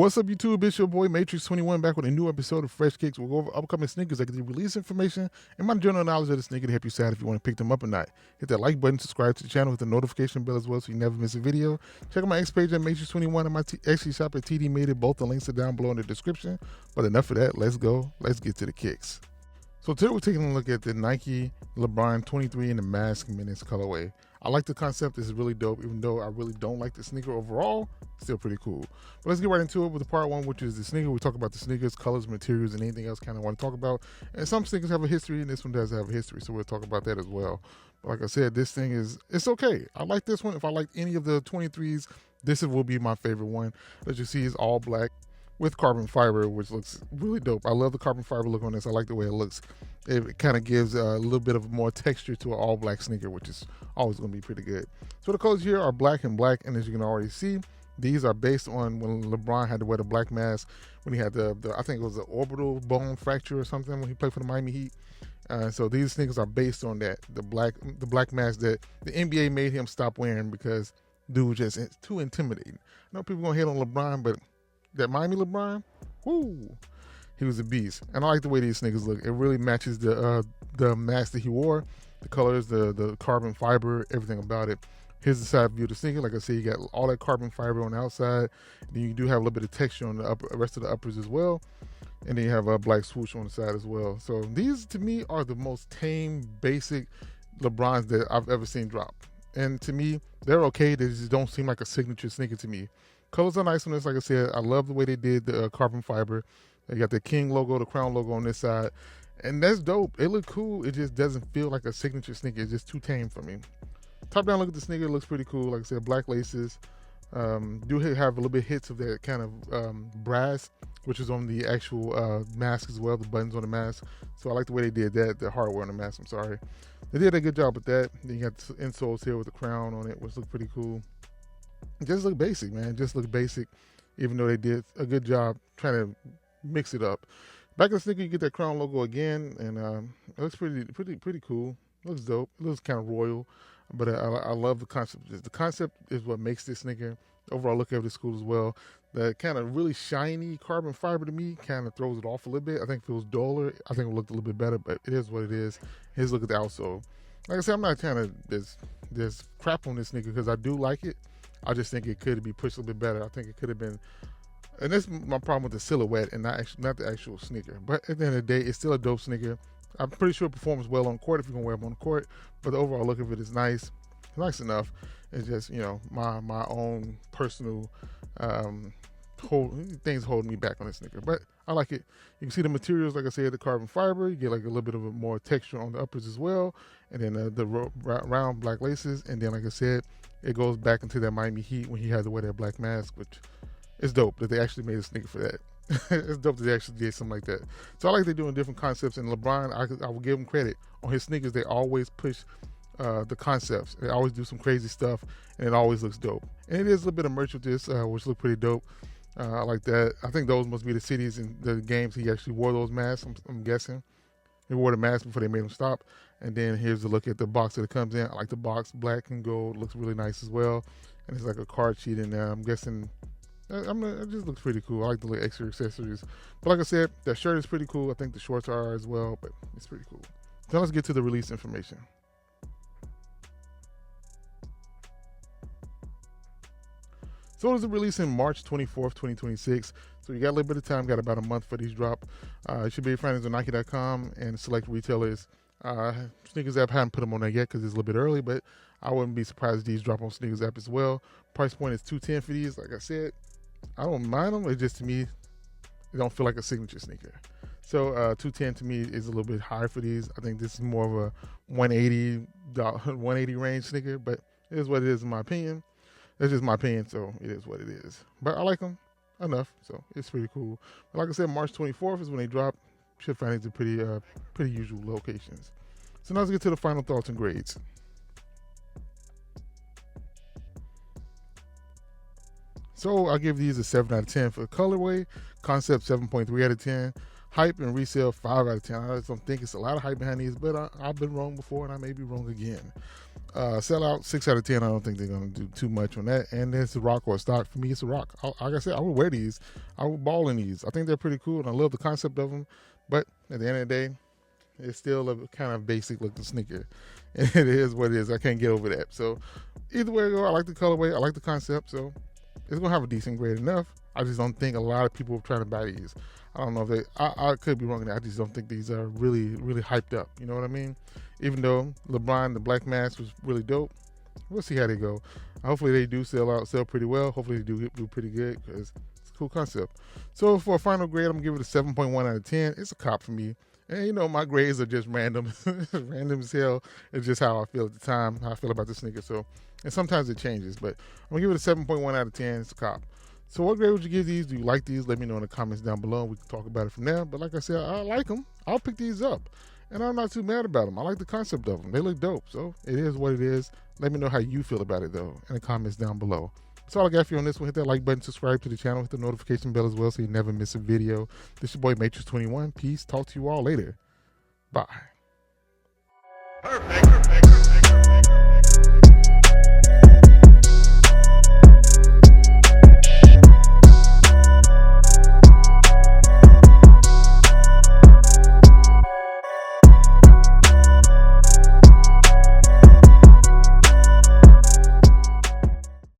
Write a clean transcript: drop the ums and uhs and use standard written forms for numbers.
What's up, YouTube? It's your boy M8trix21 back with a new episode of Fresh Kicks. We'll go over upcoming sneakers that get the release information and my general knowledge of the sneaker to help you decide if you want to pick them up or not. Hit that like button, subscribe to the channel, hit the notification bell as well so you never miss a video. Check out my X page at M8trix21 and my Etsy shop at TDMadeIt. Both the links are down below in the description. But enough of that. Let's go. Let's get to the kicks. So today we're taking a look at the Nike LeBron 23 in the Masked Menace colorway. I like the concept. This is really dope, even though I really don't like the sneaker overall. Still pretty cool. But let's get right into it with the part one, which is the sneaker. We talk about the sneakers, colors, materials, and anything else kind of want to talk about. And some sneakers have a history, and this one does have a history, so we'll talk about that as well. But like I said, this thing it's okay. I like this one. If I like any of the 23s, this will be my favorite one. As you see, it's all black with carbon fiber, which looks really dope. I love the carbon fiber look on this. I like the way it looks. It kind of gives a little bit of more texture to an all black sneaker, which is always going to be pretty good. So the colors here are black and black, and as you can already see, these are based on when LeBron had to wear the black mask when he had the I think it was the orbital bone fracture or something when he played for the Miami Heat. So these sneakers are based on that, the black mask that the NBA made him stop wearing because dude was just too intimidating. I know people gonna hate on LeBron, but that Miami LeBron, whoo, he was a beast. And I like the way these sneakers look. It really matches the mask that he wore, the colors, the carbon fiber, everything about it. Here's the side view of the sneaker. Like I said, you got all that carbon fiber on the outside. Then you do have a little bit of texture on the rest of the uppers as well. And then you have a black swoosh on the side as well. So these, to me, are the most tame, basic LeBrons that I've ever seen drop. And to me, they're okay. They just don't seem like a signature sneaker to me. Colors are nice on this. Like I said, I love the way they did the carbon fiber. They got the King logo, the Crown logo on this side. And that's dope. It look cool. It just doesn't feel like a signature sneaker. It's just too tame for me. Top down look at the sneaker. It looks pretty cool. Like I said, black laces. Do have a little bit hits of that kind of brass, which is on the actual mask as well, the buttons on the mask. So I like the way they did that, the hardware on the mask, I'm sorry. They did a good job with that. Then you got the insoles here with the crown on it, which look pretty cool. Just look basic, man. Just look basic, even though they did a good job trying to mix it up. Back in the sneaker, you get that crown logo again, and it looks pretty cool. It looks dope. It looks kind of royal, but I love the concept. The concept is what makes this sneaker. Overall look of the school as well. The kind of really shiny carbon fiber to me kind of throws it off a little bit. I think if it was duller, I think it would look a little bit better, but it is what it is. Here's a look at the outsole. Like I said, I'm not trying to there's crap on this sneaker because I do like it. I just think it could be pushed a little bit better. I think it could have been, and that's my problem with the silhouette and not the actual sneaker. But at the end of the day, it's still a dope sneaker. I'm pretty sure it performs well on court if you're gonna wear them on court. But the overall look of it is nice, nice enough. It's just, you know, my own personal things holding me back on this sneaker. But I like it. You can see the materials, like I said, the carbon fiber. You get like a little bit of a more texture on the uppers as well, and then the round black laces. And then, like I said, it goes back into that Miami Heat when he had to wear that black mask, which is dope that they actually made a sneaker for that. It's dope that they actually did something like that. So I like they're doing different concepts. And LeBron, I will give him credit on his sneakers. They always push the concepts. They always do some crazy stuff, and it always looks dope. And it is a little bit of merch with this, which look pretty dope. I like that. I think those must be the cities and the games he actually wore those masks. I'm guessing he wore the mask before they made him stop. And then here's a look at the box that it comes in. I like the box, black and gold. Looks really nice as well. And it's like a card sheet in there. I'm guessing. It just looks pretty cool. I like the little extra accessories. But like I said, that shirt is pretty cool. I think the shorts are as well, but it's pretty cool. Now let's get to the release information. So it was released in March 24th, 2026. So you got a little bit of time, got about a month for these drop. It should be finding on Nike.com and select retailers. Sneakers app haven't put them on there yet because it's a little bit early, but I wouldn't be surprised if these drop on Sneakers app as well. Price point is $210 for these. Like I said, I don't mind them. It's just, to me, it don't feel like a signature sneaker. So $210 to me is a little bit higher for these. I think this is more of a $180 range sneaker, but it is what it is in my opinion. That's just my opinion, so it is what it is. But I like them enough, so it's pretty cool. But like I said, March 24th is when they drop. Should find these in pretty usual locations. So now let's get to the final thoughts and grades. So I'll give these a 7 out of 10 for colorway. Concept 7.3 out of 10. Hype and resale 5 out of 10. I just don't think it's a lot of hype behind these, but I've been wrong before and I may be wrong again. Sellout, 6 out of 10. I don't think they're gonna do too much on that. And it's a rock or a stock. For me, it's a rock. Like I said, I would wear these. I would ball in these. I think they're pretty cool, and I love the concept of them. But at the end of the day, it's still a kind of basic looking sneaker. And it is what it is. I can't get over that. So either way I go, I like the colorway. I like the concept. So it's gonna have a decent grade enough. I just don't think a lot of people are trying to buy these. I don't know if they, I could be wrong in that. I just don't think these are really, really hyped up. You know what I mean? Even though LeBron, the black mask was really dope. We'll see how they go. Hopefully they do sell pretty well. Hopefully they do pretty good because it's a cool concept. So for a final grade, I'm gonna give it a 7.1 out of 10. It's a cop for me. And you know, my grades are just random, random as hell. It's just how I feel at the time, how I feel about the sneaker. So, and sometimes it changes, but I'm gonna give it a 7.1 out of 10. It's a cop. So what grade would you give these? Do you like these? Let me know in the comments down below. We can talk about it from there. But like I said, I like them. I'll pick these up. And I'm not too mad about them. I like the concept of them. They look dope. So it is what it is. Let me know how you feel about it, though, in the comments down below. That's all I got for you on this one. Hit that like button, subscribe to the channel, hit the notification bell as well so you never miss a video. This is your boy M8trix21. Peace. Talk to you all later. Bye. Perfect.